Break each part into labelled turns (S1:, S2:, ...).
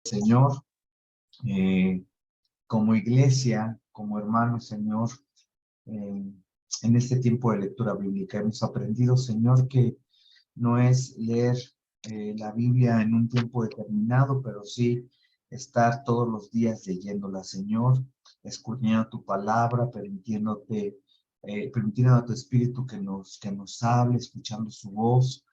S1: Señor, eh, como iglesia, como hermanos, Señor, en este tiempo de lectura bíblica hemos aprendido, Señor, que no es leer la Biblia en un tiempo determinado, pero sí estar todos los días leyéndola, Señor, escudriñando tu palabra, permitiendo a tu Espíritu que nos hable, escuchando su voz,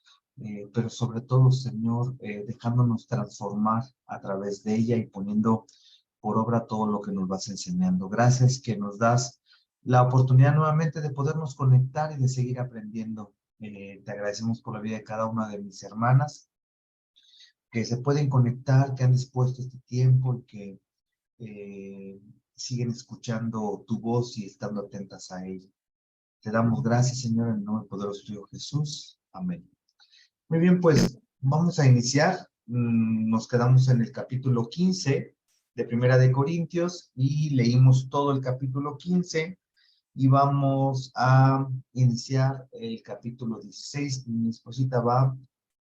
S1: pero sobre todo, Señor, dejándonos transformar a través de ella y poniendo por obra todo lo que nos vas enseñando. Gracias que nos das la oportunidad nuevamente de podernos conectar y de seguir aprendiendo. Te agradecemos por la vida de cada una de mis hermanas que se pueden conectar, que han dispuesto este tiempo y que siguen escuchando tu voz y estando atentas a ella. Te damos gracias, Señor, en el nombre poderoso de Jesús. Amén. Muy bien, pues vamos a iniciar. Nos quedamos en el capítulo 15 de Primera de Corintios y leímos todo el capítulo 15 y vamos a iniciar el capítulo 16. Mi esposita va a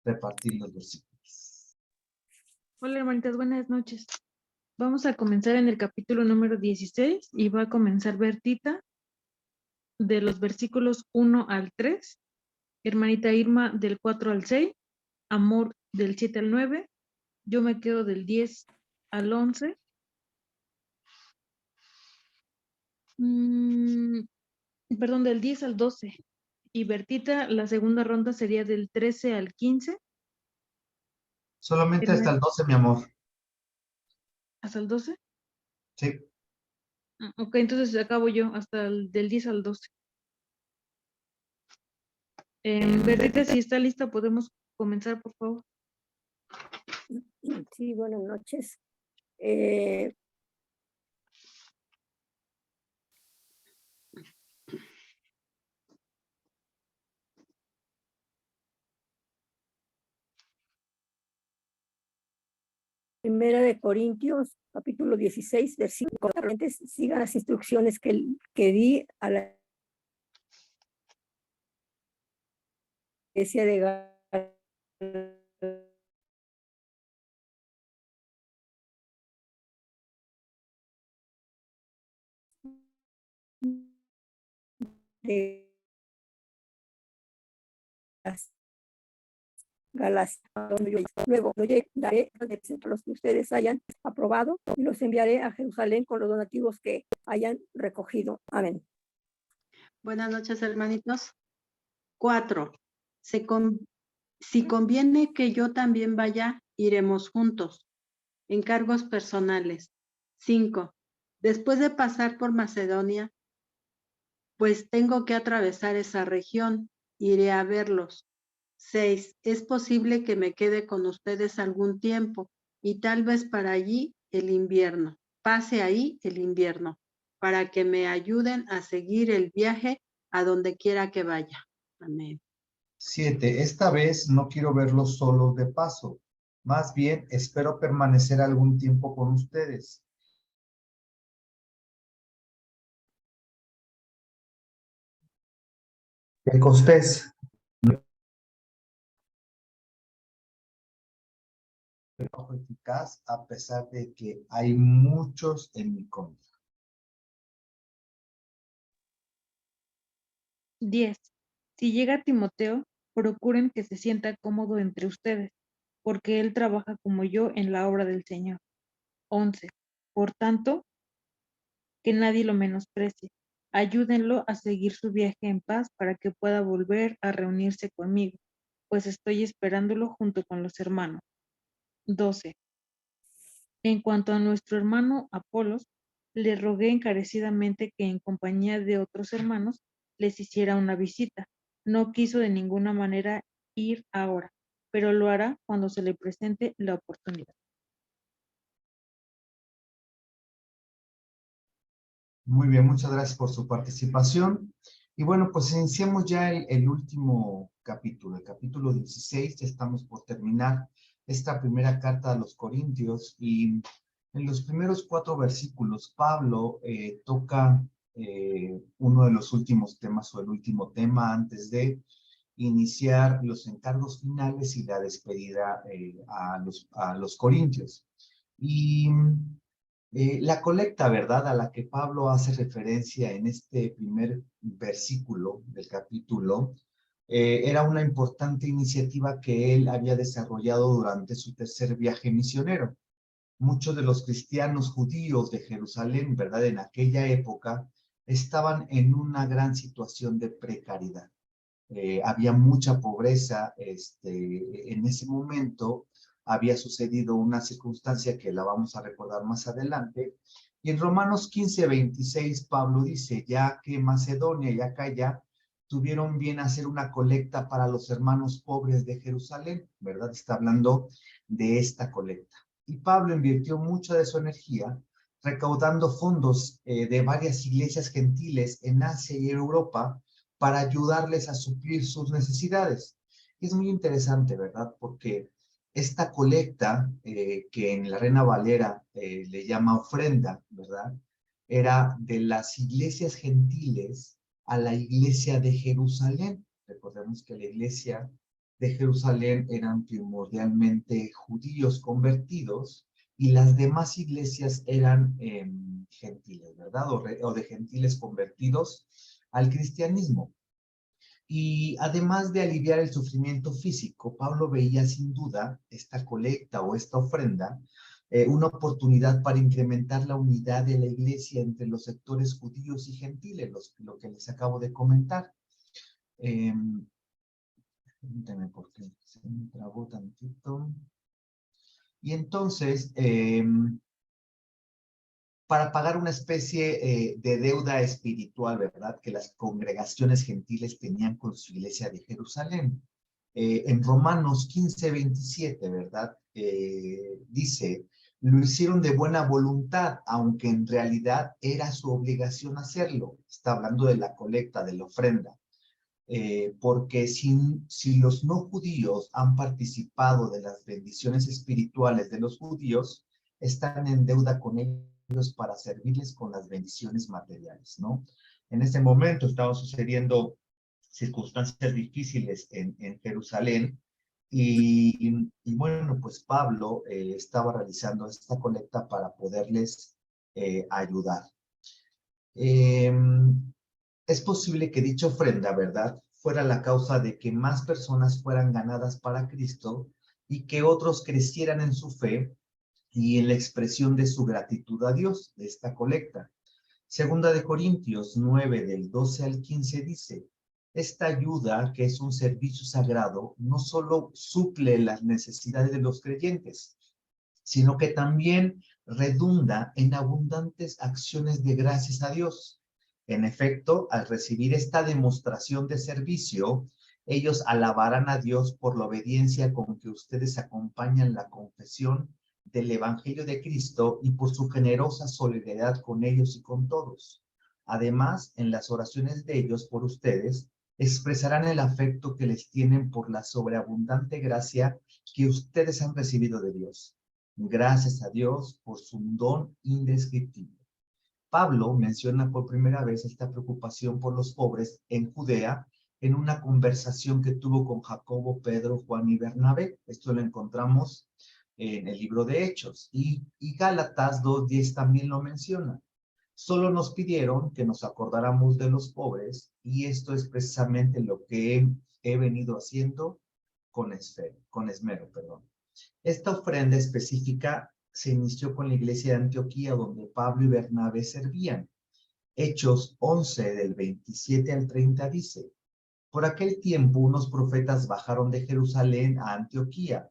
S1: repartir los versículos.
S2: Hola hermanitas, buenas noches. Vamos a comenzar en el capítulo número 16 y va a comenzar Bertita de los versículos 1 al 3, hermanita Irma del 4 al 6, Amor del 7 al 9, yo me quedo del 10 al 11, perdón, del 10 al 12, y Bertita, la segunda ronda sería del 13 al 15.
S1: Solamente hasta el 12, mi amor.
S2: ¿Hasta el 12?
S1: Sí.
S2: Ok, entonces acabo yo hasta del 10 al 12. Bertita, si está lista, podemos comenzar, por favor.
S3: Sí, buenas noches. Primera de Corintios, capítulo 16, versículo 40. Sigan las instrucciones que di a la iglesia de Galacia. Luego daré a los que ustedes hayan aprobado y los enviaré a Jerusalén con los donativos que hayan recogido. Amén.
S4: Buenas noches, hermanitos. 4. Si conviene que yo también vaya, iremos juntos. Encargos personales. 5. Después de pasar por Macedonia, pues tengo que atravesar esa región, iré a verlos. 6. Es posible que me quede con ustedes algún tiempo y tal vez para allí el invierno. Pase ahí el invierno, para que me ayuden a seguir el viaje a donde quiera que vaya. Amén.
S1: 7. Esta vez no quiero verlos solos de paso. Más bien, espero permanecer algún tiempo con ustedes. Pentecostés. Eficaz a pesar de que hay muchos en mi contra.
S2: 10. Si llega Timoteo, procuren que se sienta cómodo entre ustedes, porque él trabaja como yo en la obra del Señor. 11. Por tanto, que nadie lo menosprecie. Ayúdenlo a seguir su viaje en paz para que pueda volver a reunirse conmigo, pues estoy esperándolo junto con los hermanos. 12. En cuanto a nuestro hermano Apolos, le rogué encarecidamente que en compañía de otros hermanos les hiciera una visita. No quiso de ninguna manera ir ahora, pero lo hará cuando se le presente la oportunidad.
S1: Muy bien, muchas gracias por su participación. Y bueno, pues iniciamos ya el último capítulo, el capítulo 16. Ya estamos por terminar esta primera carta a los Corintios y en los primeros 4 versículos Pablo toca uno de los últimos temas o el último tema antes de iniciar los encargos finales y la despedida a los corintios. Y la colecta, ¿verdad?, a la que Pablo hace referencia en este primer versículo del capítulo, era una importante iniciativa que él había desarrollado durante su tercer viaje misionero. Muchos de los cristianos judíos de Jerusalén, ¿verdad?, en aquella época, estaban en una gran situación de precariedad. Había mucha pobreza en ese momento. Había sucedido una circunstancia que la vamos a recordar más adelante. Y en Romanos 15:26, Pablo dice, ya que Macedonia y Acaya tuvieron bien hacer una colecta para los hermanos pobres de Jerusalén, ¿verdad? Está hablando de esta colecta. Y Pablo invirtió mucha de su energía recaudando fondos de varias iglesias gentiles en Asia y Europa para ayudarles a suplir sus necesidades. Y es muy interesante, ¿verdad? Porque esta colecta, que en la Reina Valera le llama ofrenda, ¿verdad?, era de las iglesias gentiles a la iglesia de Jerusalén. Recordemos que la iglesia de Jerusalén eran primordialmente judíos convertidos y las demás iglesias eran gentiles, ¿verdad? O de gentiles convertidos al cristianismo. Y además de aliviar el sufrimiento físico, Pablo veía sin duda esta colecta o esta ofrenda una oportunidad para incrementar la unidad de la iglesia entre los sectores judíos y gentiles, lo que les acabo de comentar. Permítanme porque se me trabó tantito. Y entonces, para pagar una especie de deuda espiritual, ¿verdad?, que las congregaciones gentiles tenían con su iglesia de Jerusalén. En Romanos 15:27, ¿verdad?, dice, lo hicieron de buena voluntad, aunque en realidad era su obligación hacerlo. Está hablando de la colecta, de la ofrenda. Porque si los no judíos han participado de las bendiciones espirituales de los judíos, están en deuda con ellos para servirles con las bendiciones materiales, ¿no? En ese momento estaban sucediendo circunstancias difíciles en Jerusalén y bueno, pues Pablo estaba realizando esta colecta para poderles ayudar. Es posible que dicha ofrenda, ¿verdad?, fuera la causa de que más personas fueran ganadas para Cristo y que otros crecieran en su fe y en la expresión de su gratitud a Dios, de esta colecta. Segunda de Corintios 9, del 12 al 15 dice, esta ayuda, que es un servicio sagrado, no solo suple las necesidades de los creyentes, sino que también redunda en abundantes acciones de gracias a Dios. En efecto, al recibir esta demostración de servicio, ellos alabarán a Dios por la obediencia con que ustedes acompañan la confesión del Evangelio de Cristo y por su generosa solidaridad con ellos y con todos. Además, en las oraciones de ellos por ustedes, expresarán el afecto que les tienen por la sobreabundante gracia que ustedes han recibido de Dios. Gracias a Dios por su don indescriptible. Pablo menciona por primera vez esta preocupación por los pobres en Judea en una conversación que tuvo con Jacobo, Pedro, Juan y Bernabé. Esto lo encontramos en el libro de Hechos. Y Gálatas 2:10 también lo menciona. Solo nos pidieron que nos acordáramos de los pobres y esto es precisamente lo que he venido haciendo con esmero. Esta ofrenda específica se inició con la iglesia de Antioquía, donde Pablo y Bernabé servían. Hechos 11, del 27 al 30 dice, por aquel tiempo unos profetas bajaron de Jerusalén a Antioquía.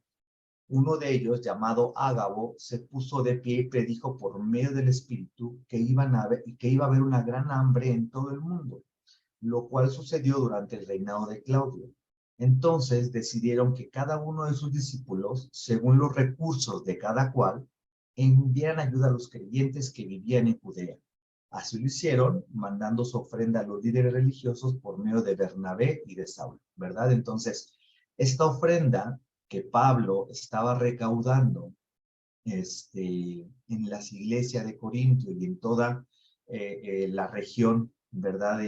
S1: Uno de ellos, llamado Ágabo, se puso de pie y predijo por medio del Espíritu que iba a haber una gran hambre en todo el mundo, lo cual sucedió durante el reinado de Claudio. Entonces decidieron que cada uno de sus discípulos, según los recursos de cada cual, enviaran ayuda a los creyentes que vivían en Judea. Así lo hicieron, mandando su ofrenda a los líderes religiosos por medio de Bernabé y de Saulo, ¿verdad? Entonces, esta ofrenda que Pablo estaba recaudando en las iglesias de Corinto y en toda la región, ¿verdad?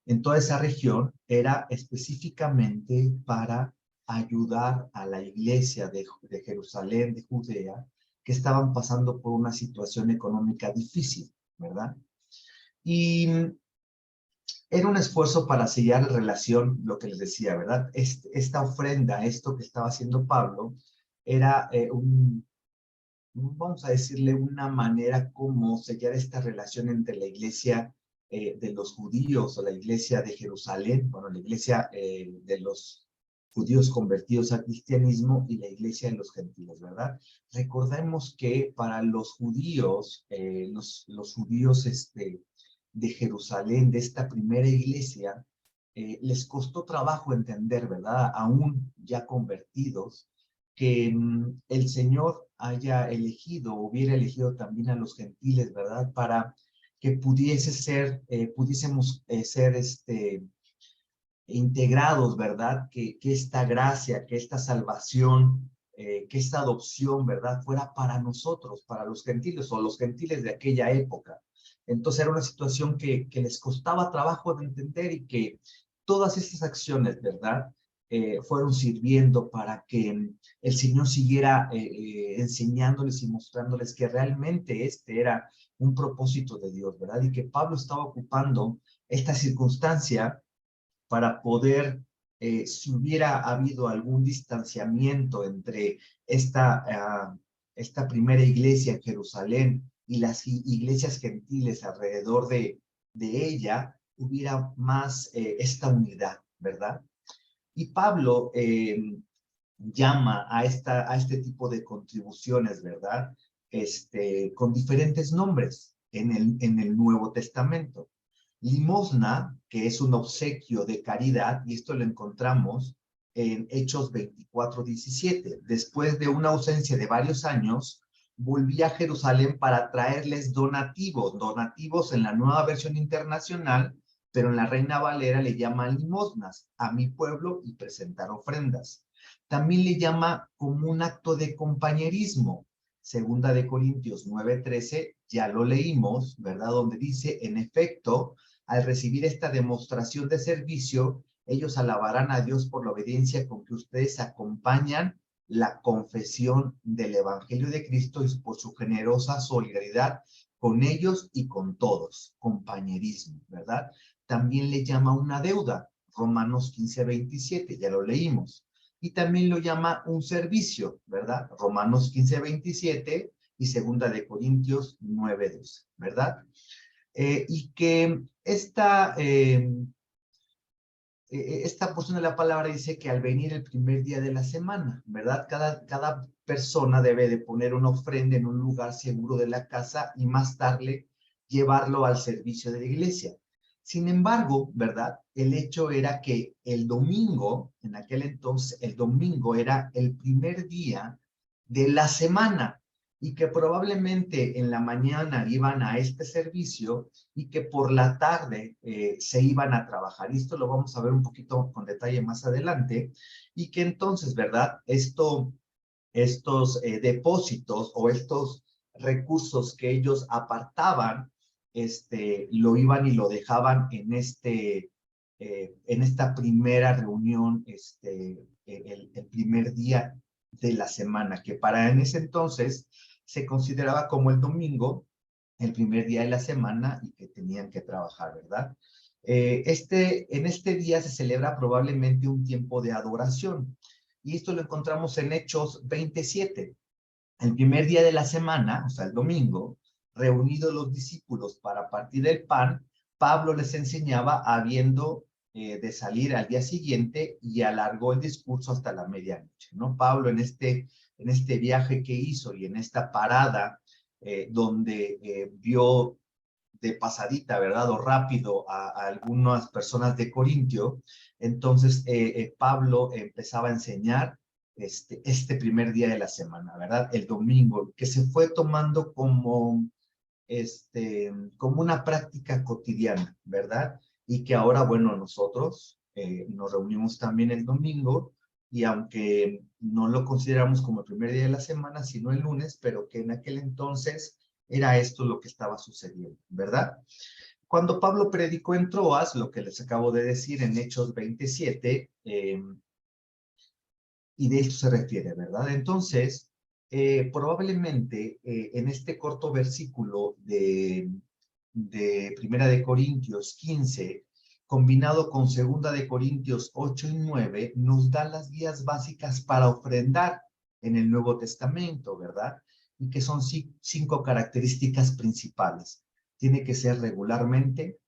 S1: En toda esa región era específicamente para ayudar a la iglesia de Jerusalén, de Judea, que estaban pasando por una situación económica difícil, ¿verdad? Y era un esfuerzo para sellar relación, lo que les decía, ¿verdad? Esta ofrenda, esto que estaba haciendo Pablo, era vamos a decirle, una manera como sellar esta relación entre la iglesia de los judíos o la iglesia de Jerusalén, bueno, la iglesia de los judíos convertidos al cristianismo y la iglesia de los gentiles, ¿verdad? Recordemos que para los judíos, los judíos de Jerusalén, de esta primera iglesia, les costó trabajo entender, ¿verdad? Aún ya convertidos, que el Señor haya elegido, hubiera elegido también a los gentiles, ¿verdad? Para que pudiésemos ser integrados, ¿verdad? Que esta gracia, que esta salvación, que esta adopción, ¿verdad? Fuera para nosotros, para los gentiles o los gentiles de aquella época. Entonces era una situación que les costaba trabajo de entender y que todas estas acciones, ¿verdad? Fueron sirviendo para que el Señor siguiera enseñándoles y mostrándoles que realmente este era un propósito de Dios, ¿verdad? Y que Pablo estaba ocupando esta circunstancia para poder, si hubiera habido algún distanciamiento entre esta primera iglesia en Jerusalén y las iglesias gentiles alrededor de ella, hubiera más esta unidad, ¿verdad? Y Pablo llama a este tipo de contribuciones, ¿verdad? Con diferentes nombres en el Nuevo Testamento. Limosna, que es un obsequio de caridad, y esto lo encontramos en Hechos 24:17. Después de una ausencia de varios años, volví a Jerusalén para traerles donativos en la Nueva Versión Internacional, pero en la Reina Valera le llama limosnas a mi pueblo y presentar ofrendas. También le llama como un acto de compañerismo. Segunda de Corintios 9:13, ya lo leímos, ¿verdad? Donde dice, en efecto, al recibir esta demostración de servicio, ellos alabarán a Dios por la obediencia con que ustedes acompañan la confesión del Evangelio de Cristo y por su generosa solidaridad con ellos y con todos. Compañerismo, ¿verdad? También le llama una deuda, Romanos 15:27, ya lo leímos. Y también lo llama un servicio, ¿verdad? Romanos 15:27 y segunda de Corintios 9:12, ¿verdad? Y que esta porción de la palabra dice que al venir el primer día de la semana, ¿verdad? Cada persona debe de poner una ofrenda en un lugar seguro de la casa y más tarde llevarlo al servicio de la iglesia. Sin embargo, ¿verdad? El hecho era que el domingo, en aquel entonces, el domingo era el primer día de la semana y que probablemente en la mañana iban a este servicio y que por la tarde se iban a trabajar. Y esto lo vamos a ver un poquito con detalle más adelante. Y que entonces, ¿verdad? Estos depósitos o estos recursos que ellos apartaban, lo iban y lo dejaban en esta primera reunión, el primer día de la semana, que para en ese entonces se consideraba como el domingo, el primer día de la semana y que tenían que trabajar, ¿verdad? En este día se celebra probablemente un tiempo de adoración y esto lo encontramos en Hechos 27. El primer día de la semana, o sea, el domingo, reunidos los discípulos para partir el pan, Pablo les enseñaba habiendo de salir al día siguiente y alargó el discurso hasta la medianoche, ¿no? Pablo en este viaje que hizo y en esta parada donde vio de pasadita, ¿verdad? O rápido a algunas personas de Corintio, entonces Pablo empezaba a enseñar este primer día de la semana, ¿verdad? El domingo, que se fue tomando como una práctica cotidiana, ¿verdad? Y que ahora, bueno, nosotros nos reunimos también el domingo y aunque no lo consideramos como el primer día de la semana, sino el lunes, pero que en aquel entonces era esto lo que estaba sucediendo, ¿verdad? Cuando Pablo predicó en Troas, lo que les acabo de decir en Hechos 27, Y de esto se refiere, ¿verdad? Entonces, probablemente en este corto versículo de Primera de Corintios 15, combinado con Segunda de Corintios 8 y 9, nos da las guías básicas para ofrendar en el Nuevo Testamento, ¿verdad? Y que son 5 características principales. Tiene que ser regularmente,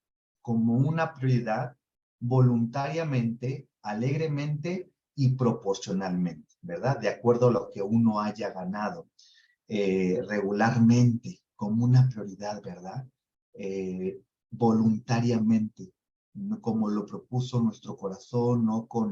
S1: como una prioridad, voluntariamente, alegremente y proporcionalmente, ¿verdad? De acuerdo a lo que uno haya ganado, regularmente, como una prioridad, ¿verdad? Voluntariamente, no como lo propuso nuestro corazón, no con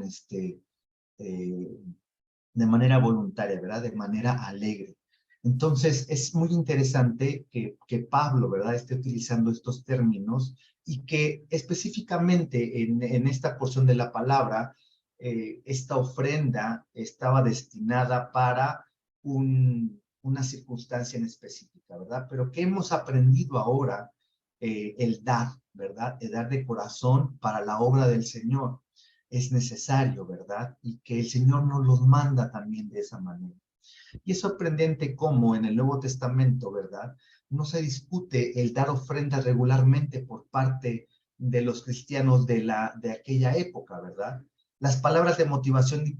S1: de manera voluntaria, ¿verdad? De manera alegre. Entonces, es muy interesante que Pablo, ¿verdad?, esté utilizando estos términos y que específicamente en esta porción de la palabra, esta ofrenda estaba destinada para una circunstancia en específica, ¿verdad? Pero que hemos aprendido ahora el dar, ¿verdad? El dar de corazón para la obra del Señor es necesario, ¿verdad? Y que el Señor nos los manda también de esa manera. Y es sorprendente cómo en el Nuevo Testamento, ¿verdad?, no se discute el dar ofrenda regularmente por parte de los cristianos de aquella época, ¿verdad? Las palabras de motivación de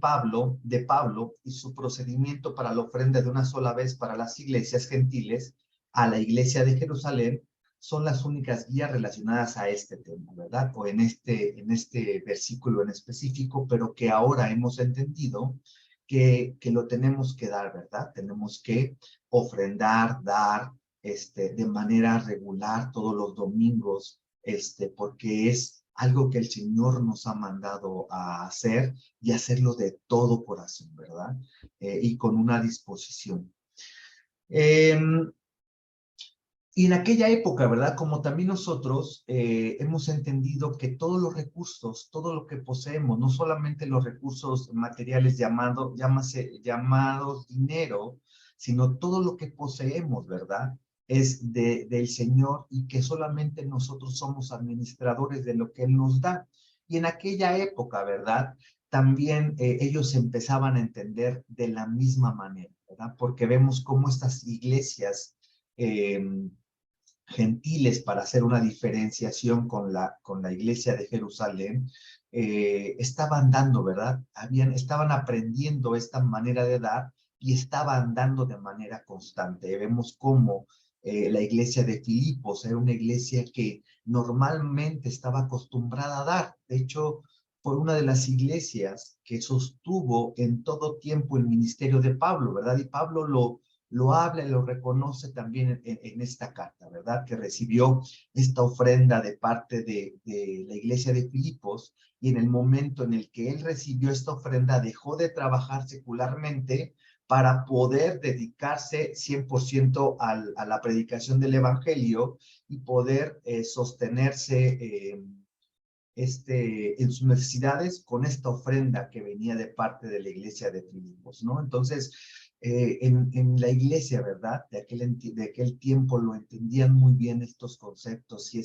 S1: Pablo y su procedimiento para la ofrenda de una sola vez para las iglesias gentiles a la iglesia de Jerusalén son las únicas guías relacionadas a este tema, ¿verdad? O en este versículo en específico, pero que ahora hemos entendido que lo tenemos que dar, ¿verdad? Tenemos que ofrendar, dar, de manera regular todos los domingos, porque es algo que el Señor nos ha mandado a hacer y hacerlo de todo corazón, ¿verdad? Y con una disposición. Y en aquella época, ¿verdad? Como también nosotros hemos entendido que todos los recursos, todo lo que poseemos, no solamente los recursos materiales llamados dinero, sino todo lo que poseemos, ¿verdad? Es del Señor y que solamente nosotros somos administradores de lo que Él nos da. Y en aquella época, ¿verdad? También ellos empezaban a entender de la misma manera, ¿verdad? Porque vemos cómo estas iglesias gentiles, para hacer una diferenciación con la iglesia de Jerusalén, estaban dando, ¿verdad? Estaban aprendiendo esta manera de dar y estaban dando de manera constante. Vemos cómo la iglesia de Filipos era una iglesia que normalmente estaba acostumbrada a dar. De hecho, fue una de las iglesias que sostuvo en todo tiempo el ministerio de Pablo, ¿verdad? Y Pablo lo habla y lo reconoce también en esta carta, ¿verdad? Que recibió esta ofrenda de parte de la iglesia de Filipos, y en el momento en el que él recibió esta ofrenda dejó de trabajar secularmente para poder dedicarse 100% a la predicación del evangelio y poder sostenerse en sus necesidades con esta ofrenda que venía de parte de la iglesia de Filipos, ¿no? Entonces, en la iglesia, ¿verdad? De aquel tiempo lo entendían muy bien estos conceptos y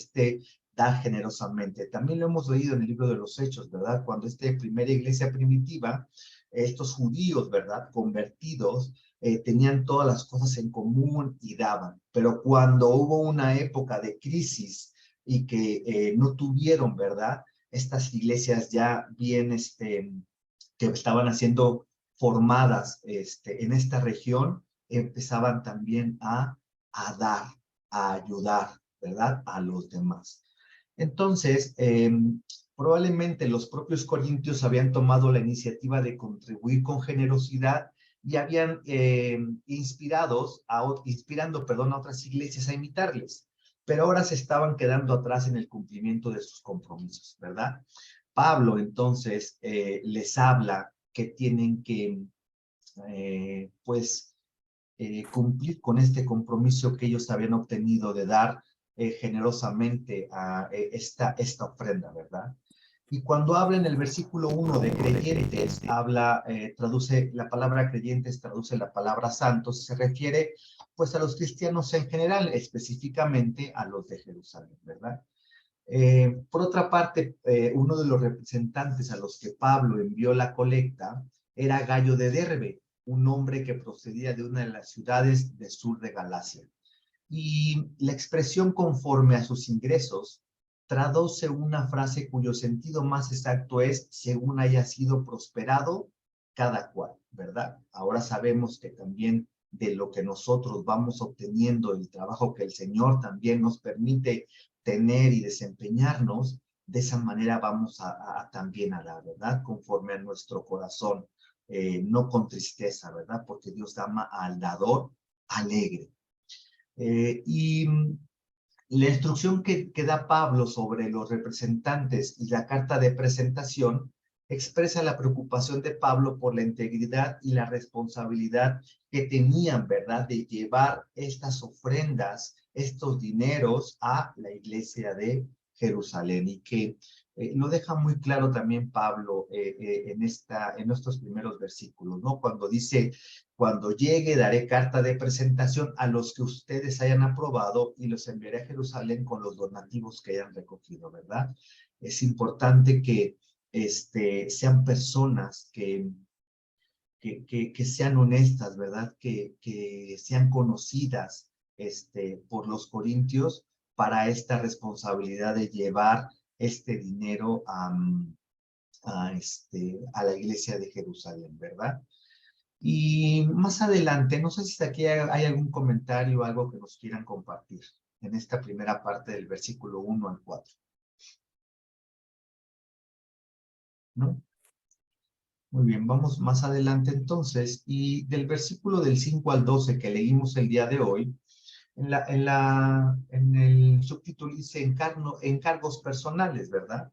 S1: da generosamente. También lo hemos leído en el libro de los Hechos, ¿verdad? Cuando primera iglesia primitiva, estos judíos, ¿verdad? Convertidos, tenían todas las cosas en común y daban. Pero cuando hubo una época de crisis y que no tuvieron, ¿verdad? Estas iglesias ya bien, que estaban haciendo formadas en esta región, empezaban también a dar, a ayudar, ¿verdad? A los demás. Entonces, probablemente los propios corintios habían tomado la iniciativa de contribuir con generosidad y habían inspirando, a otras iglesias a imitarles, pero ahora se estaban quedando atrás en el cumplimiento de sus compromisos, ¿verdad? Pablo entonces les habla que tienen que, cumplir con este compromiso que ellos habían obtenido de dar generosamente a esta ofrenda, ¿verdad? Y cuando habla en el versículo 1 de creyentes, traduce la palabra creyentes, traduce la palabra santos, se refiere pues a los cristianos en general, específicamente a los de Jerusalén, ¿verdad? Por otra parte, uno de los representantes a los que Pablo envió la colecta era Gayo de Derbe, un hombre que procedía de una de las ciudades del sur de Galacia. Y la expresión conforme a sus ingresos traduce una frase cuyo sentido más exacto es según haya sido prosperado cada cual, ¿verdad? Ahora sabemos que también de lo que nosotros vamos obteniendo, el trabajo que el Señor también nos permite tener y desempeñarnos, de esa manera vamos también a dar, ¿verdad? Conforme a nuestro corazón, no con tristeza, ¿verdad? Porque Dios ama al dador alegre. Y la instrucción que da Pablo sobre los representantes y la carta de presentación expresa la preocupación de Pablo por la integridad y la responsabilidad que tenían, ¿verdad?, de llevar estas ofrendas, estos dineros a la iglesia de Jerusalén, y que lo deja muy claro también Pablo en estos primeros versículos, ¿no? Cuando dice: cuando llegue, daré carta de presentación a los que ustedes hayan aprobado y los enviaré a Jerusalén con los donativos que hayan recogido, ¿verdad? Es importante que sean personas que sean honestas, ¿verdad? Que sean conocidas por los corintios para esta responsabilidad de llevar este dinero a la iglesia de Jerusalén, ¿verdad? Y más adelante, no sé si aquí hay algún comentario o algo que nos quieran compartir en esta primera parte del versículo 1 al 4. ¿No? Muy bien, vamos más adelante entonces. Y del versículo del 5 al 12 que leímos el día de hoy, en el subtítulo dice encargos personales, ¿verdad?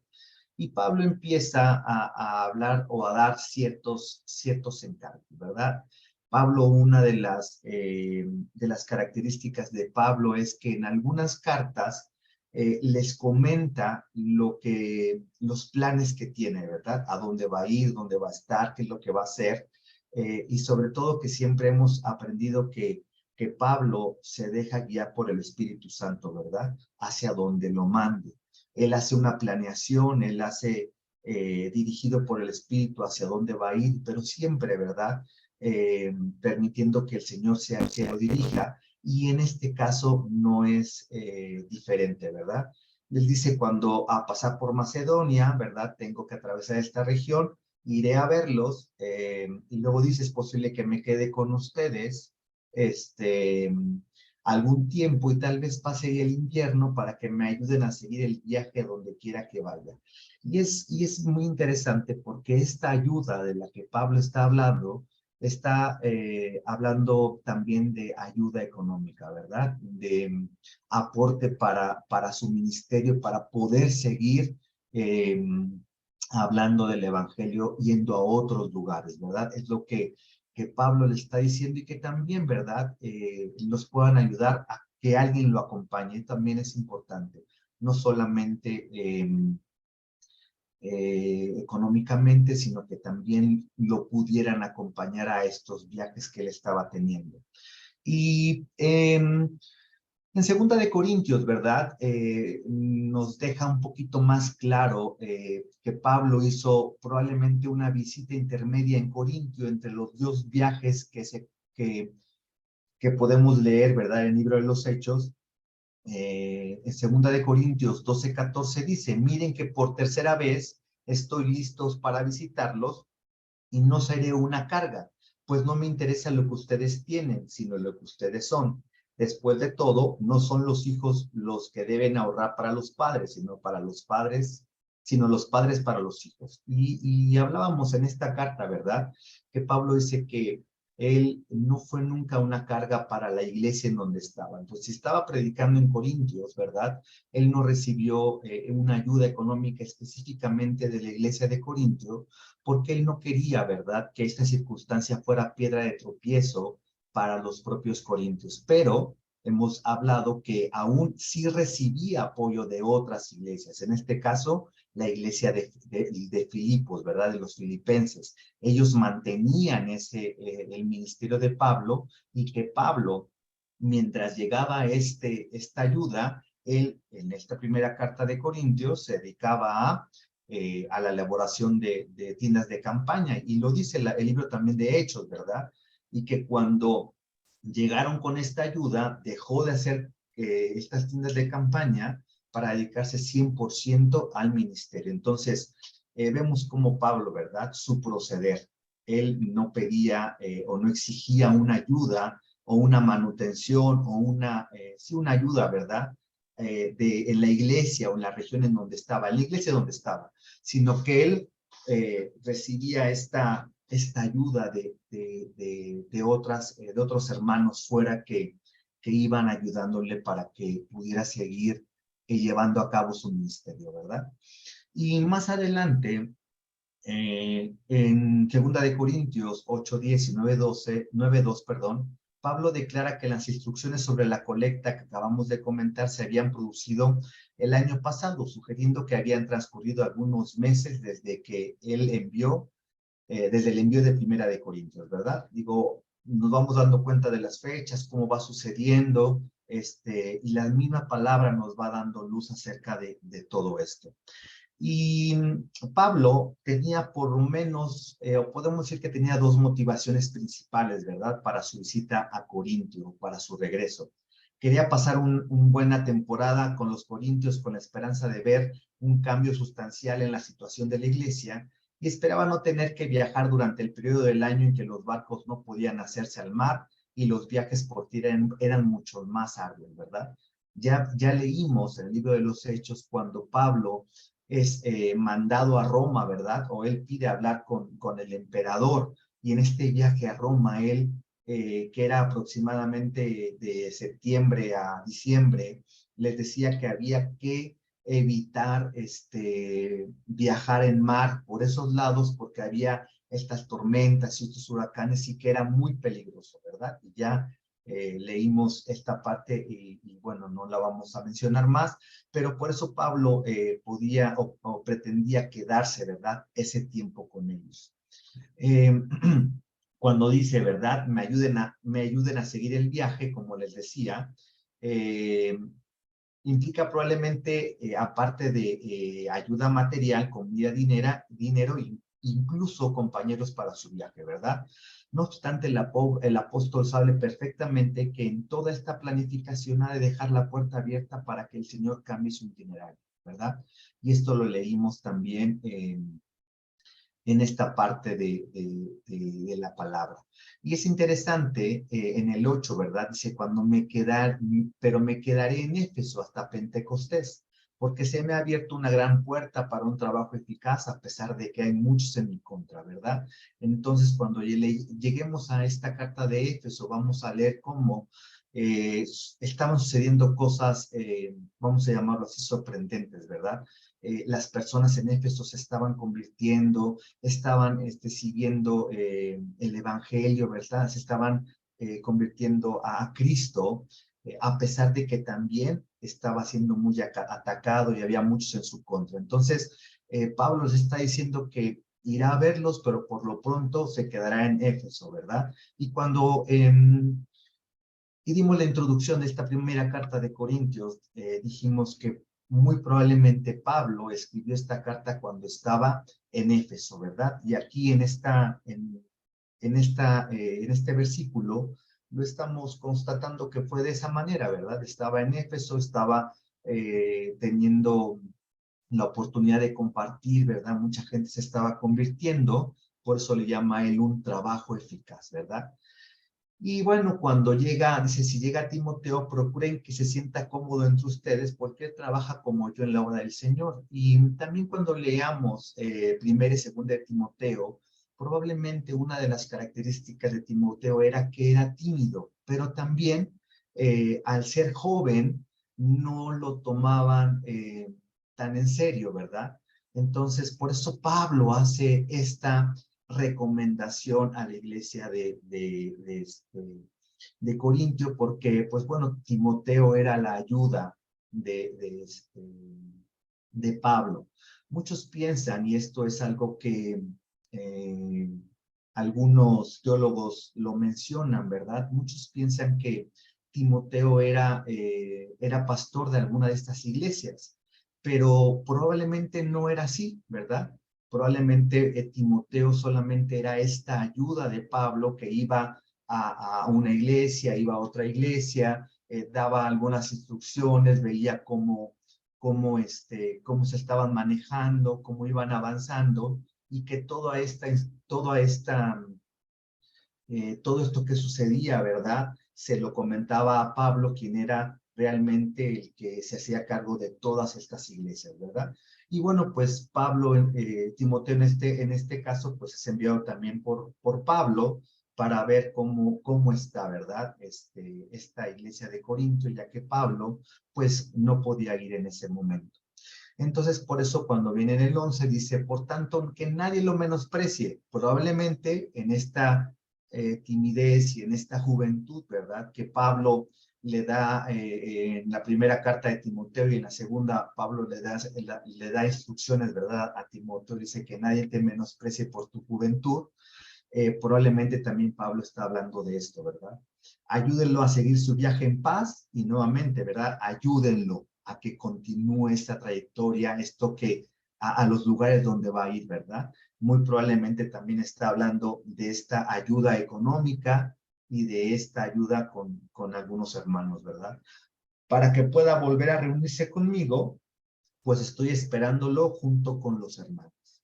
S1: Y Pablo empieza a hablar o a dar ciertos encargos, ¿verdad? Pablo, una de las características de Pablo es que en algunas cartas les comenta los planes que tiene, ¿verdad? A dónde va a ir, dónde va a estar, qué es lo que va a hacer. Y sobre todo que siempre hemos aprendido que Pablo se deja guiar por el Espíritu Santo, ¿verdad? Hacia donde lo mande. Él hace una planeación, él hace dirigido por el Espíritu hacia dónde va a ir, pero siempre, ¿verdad? Permitiendo que el Señor sea el que lo dirija, y en este caso no es diferente, ¿verdad? Él dice: cuando a pasar por Macedonia, ¿verdad? Tengo que atravesar esta región, iré a verlos, y luego dice: es posible que me quede con ustedes, algún tiempo y tal vez pase el invierno para que me ayuden a seguir el viaje donde quiera que vaya. Y es muy interesante porque esta ayuda de la que Pablo está hablando también de ayuda económica, ¿verdad? De aporte para su ministerio, para poder seguir hablando del evangelio, yendo a otros lugares, ¿verdad? Es lo que Pablo le está diciendo, y que también, ¿verdad? Nos puedan ayudar a que alguien lo acompañe, también es importante, no solamente económicamente, sino que también lo pudieran acompañar a estos viajes que él estaba teniendo. Y en 2 de Corintios, ¿verdad? Nos deja un poquito más claro que Pablo hizo probablemente una visita intermedia en Corintio entre los dos viajes que podemos leer, ¿verdad? En el libro de los Hechos. En 2 de Corintios 12:14 dice: miren que por tercera vez estoy listos para visitarlos y no seré una carga, pues no me interesa lo que ustedes tienen, sino lo que ustedes son. Después de todo, no son los hijos los que deben ahorrar para los padres, sino los padres para los hijos. Y hablábamos en esta carta, ¿verdad? Que Pablo dice que él no fue nunca una carga para la iglesia en donde estaba. Entonces, si estaba predicando en Corintios, ¿verdad? Él no recibió una ayuda económica específicamente de la iglesia de Corintio, porque él no quería, ¿verdad?, que esta circunstancia fuera piedra de tropiezo para los propios corintios. Pero hemos hablado que aún sí recibía apoyo de otras iglesias, en este caso la iglesia de Filipos, ¿verdad?, de los filipenses. Ellos mantenían el ministerio de Pablo, y que Pablo, mientras llegaba esta ayuda, él en esta primera carta de Corintios se dedicaba a a la elaboración de tiendas de campaña. Y lo dice el libro también de Hechos, ¿verdad? Y que cuando llegaron con esta ayuda, dejó de hacer estas tiendas de campaña para dedicarse 100% al ministerio. Entonces, vemos como Pablo, ¿verdad? Su proceder. Él no pedía o no exigía una ayuda o una manutención o sí, una ayuda, ¿verdad? En la iglesia o en la región en donde estaba, sino que él recibía esta ayuda de otros hermanos fuera que iban ayudándole para que pudiera seguir llevando a cabo su ministerio, ¿verdad? Y más adelante, en 2 de Corintios 8:10 y 9:2, perdón, Pablo declara que las instrucciones sobre la colecta que acabamos de comentar se habían producido el año pasado, sugiriendo que habían transcurrido algunos meses desde que él envió, desde el envío de 1 de Corintios, ¿verdad? Digo, nos vamos dando cuenta de las fechas, cómo va sucediendo, y la misma palabra nos va dando luz acerca de todo esto. Y Pablo tenía por lo menos, o podemos decir que tenía dos motivaciones principales, ¿verdad? Para su visita a Corintio, para su regreso. Quería pasar una buena temporada con los corintios con la esperanza de ver un cambio sustancial en la situación de la iglesia y esperaba no tener que viajar durante el periodo del año en que los barcos no podían hacerse al mar y los viajes por tierra eran mucho más arduos, ¿verdad? Ya leímos en el libro de los Hechos cuando Pablo es mandado a Roma, ¿verdad? O él pide hablar con el emperador. Y en este viaje a Roma, él, que era aproximadamente de septiembre a diciembre, les decía que había que evitar viajar en mar por esos lados porque había estas tormentas y estos huracanes y que era muy peligroso, ¿verdad? Y ya leímos esta parte y bueno, no la vamos a mencionar más, pero por eso Pablo podía o pretendía quedarse, ¿verdad? Ese tiempo con ellos. Cuando dice, ¿verdad? Me ayuden a seguir el viaje, como les decía, implica probablemente, aparte de ayuda material, comida, dinero, incluso compañeros para su viaje, ¿verdad? No obstante, el apóstol sabe perfectamente que en toda esta planificación ha de dejar la puerta abierta para que el Señor cambie su itinerario, ¿verdad? Y esto lo leímos también en esta parte de la palabra. Y es interesante, en el 8, ¿verdad? Dice, pero me quedaré en Éfeso hasta Pentecostés, porque se me ha abierto una gran puerta para un trabajo eficaz, a pesar de que hay muchos en mi contra, ¿verdad? Entonces, cuando lleguemos a esta carta de Éfeso, vamos a leer cómo estaban sucediendo cosas, vamos a llamarlo así, sorprendentes, ¿verdad? Las personas en Éfeso se estaban convirtiendo, estaban siguiendo el evangelio, ¿verdad? Se estaban convirtiendo a Cristo, a pesar de que también estaba siendo muy atacado y había muchos en su contra. Entonces, Pablo les está diciendo que irá a verlos, pero por lo pronto se quedará en Éfeso, ¿verdad? Y cuando y dimos la introducción de esta primera carta de Corintios, dijimos que muy probablemente Pablo escribió esta carta cuando estaba en Éfeso, ¿verdad? Y aquí en este versículo lo estamos constatando que fue de esa manera, ¿verdad? Estaba en Éfeso, estaba teniendo la oportunidad de compartir, ¿verdad? Mucha gente se estaba convirtiendo, por eso le llama a él un trabajo eficaz, ¿verdad? Y bueno, cuando llega, dice, si llega Timoteo, procuren que se sienta cómodo entre ustedes, porque él trabaja como yo en la obra del Señor. Y también cuando leamos 1 y 2 de Timoteo, probablemente una de las características de Timoteo era que era tímido, pero también al ser joven no lo tomaban tan en serio, ¿verdad? Entonces, por eso Pablo hace esta recomendación a la iglesia de Corintio, porque, pues bueno, Timoteo era la ayuda de Pablo. Muchos piensan, y esto es algo que algunos teólogos lo mencionan, ¿verdad? Muchos piensan que Timoteo era pastor de alguna de estas iglesias, pero probablemente no era así, ¿verdad? Probablemente Timoteo solamente era esta ayuda de Pablo que iba a una iglesia, iba a otra iglesia, daba algunas instrucciones, veía cómo se estaban manejando, cómo iban avanzando, y que todo esto que sucedía, ¿verdad? Se lo comentaba a Pablo, quien era realmente el que se hacía cargo de todas estas iglesias, ¿verdad? Y bueno, pues Pablo, Timoteo en este caso, pues es enviado también por Pablo para ver cómo está, ¿verdad? Esta iglesia de Corinto, ya que Pablo, pues no podía ir en ese momento. Entonces, por eso cuando viene en el 11 dice, por tanto, que nadie lo menosprecie. Probablemente en esta timidez y en esta juventud, ¿verdad? Que Pablo le da en la primera carta de Timoteo y en la segunda Pablo le da instrucciones, ¿verdad? A Timoteo dice que nadie te menosprecie por tu juventud. Probablemente también Pablo está hablando de esto, ¿verdad? Ayúdenlo a seguir su viaje en paz y nuevamente, ¿verdad? Ayúdenlo a que continúe esta trayectoria, esto que a los lugares donde va a ir, ¿verdad? Muy probablemente también está hablando de esta ayuda económica y de esta ayuda con algunos hermanos, ¿verdad? Para que pueda volver a reunirse conmigo, pues estoy esperándolo junto con los hermanos.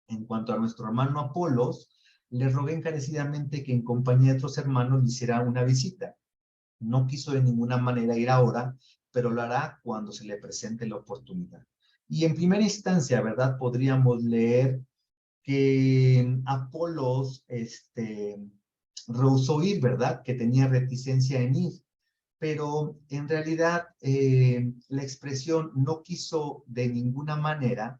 S1: En cuanto a nuestro hermano Apolos, le rogué encarecidamente que en compañía de otros hermanos le hiciera una visita. No quiso de ninguna manera ir ahora, pero lo hará cuando se le presente la oportunidad. Y en primera instancia, ¿verdad? Podríamos leer que Apolos rehusó ir, ¿verdad? Que tenía reticencia en ir. Pero en realidad la expresión no quiso de ninguna manera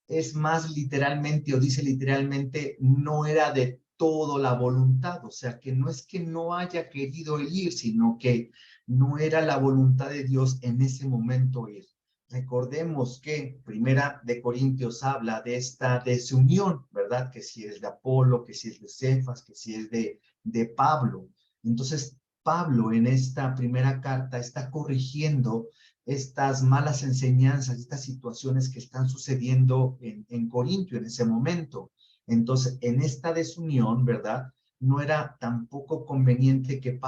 S1: es más literalmente, o dice literalmente, no era de todo la voluntad, o sea, que no es que no haya querido ir, sino que no era la voluntad de Dios en ese momento ir. Recordemos que Primera de Corintios habla de esta desunión, ¿verdad? Que si es de Apolo, que si es de Cefas, que si es de Pablo. Entonces, Pablo en esta primera carta está corrigiendo estas malas enseñanzas, estas situaciones que están sucediendo en Corintio en ese momento. Entonces, en esta desunión, ¿verdad? No era tampoco conveniente que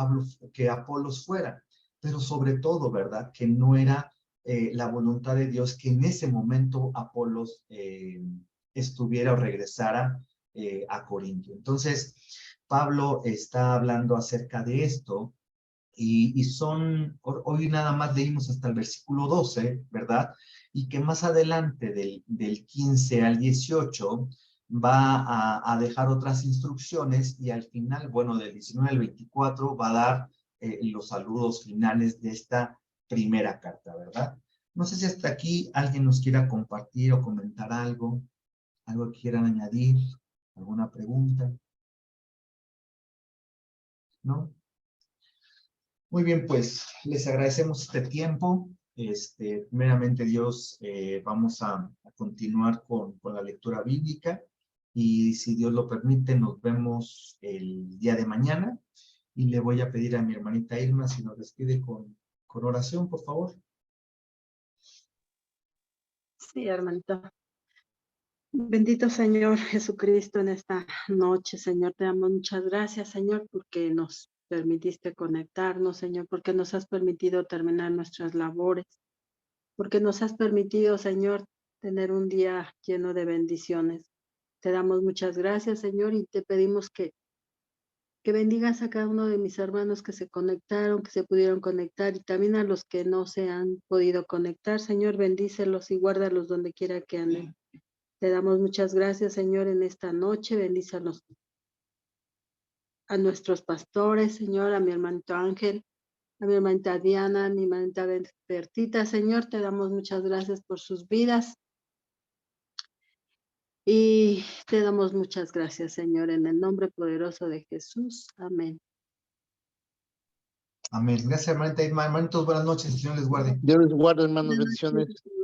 S1: Apolos fuera, pero sobre todo, ¿verdad? Que no era la voluntad de Dios que en ese momento Apolos estuviera o regresara a Corintio. Entonces, Pablo está hablando acerca de esto. Y hoy nada más leímos hasta el versículo 12, ¿verdad? Y que más adelante del 15 al 18 va a dejar otras instrucciones y al final, bueno, del 19 al 24 va a dar los saludos finales de esta primera carta, ¿verdad? No sé si hasta aquí alguien nos quiera compartir o comentar algo que quieran añadir, alguna pregunta, ¿no? Muy bien, pues les agradecemos este tiempo. Primeramente Dios, vamos a continuar con la lectura bíblica y si Dios lo permite nos vemos el día de mañana y le voy a pedir a mi hermanita Irma si nos despide con oración, por favor.
S4: Sí, hermanito. Bendito Señor Jesucristo, en esta noche, Señor, te damos muchas gracias, Señor, porque nos permitiste conectarnos, Señor, porque nos has permitido terminar nuestras labores, porque nos has permitido, Señor, tener un día lleno de bendiciones. Te damos muchas gracias, Señor, y te pedimos que bendigas a cada uno de mis hermanos que se conectaron, que se pudieron conectar, y también a los que no se han podido conectar. Señor, bendícelos y guárdalos donde quiera que anden. Te damos muchas gracias, Señor, en esta noche. Bendícelos a nuestros pastores, Señor, a mi hermanito Ángel, a mi hermanita Diana, a mi hermanita Bertita, Señor. Te damos muchas gracias por sus vidas. Y te damos muchas gracias, Señor, en el nombre poderoso de Jesús. Amén.
S1: Amén. Gracias, hermanita Irma. Hermanitos, buenas noches. El Señor les guarde.
S5: Dios les guarde, hermanos,
S4: Buenas
S5: bendiciones.
S4: noches.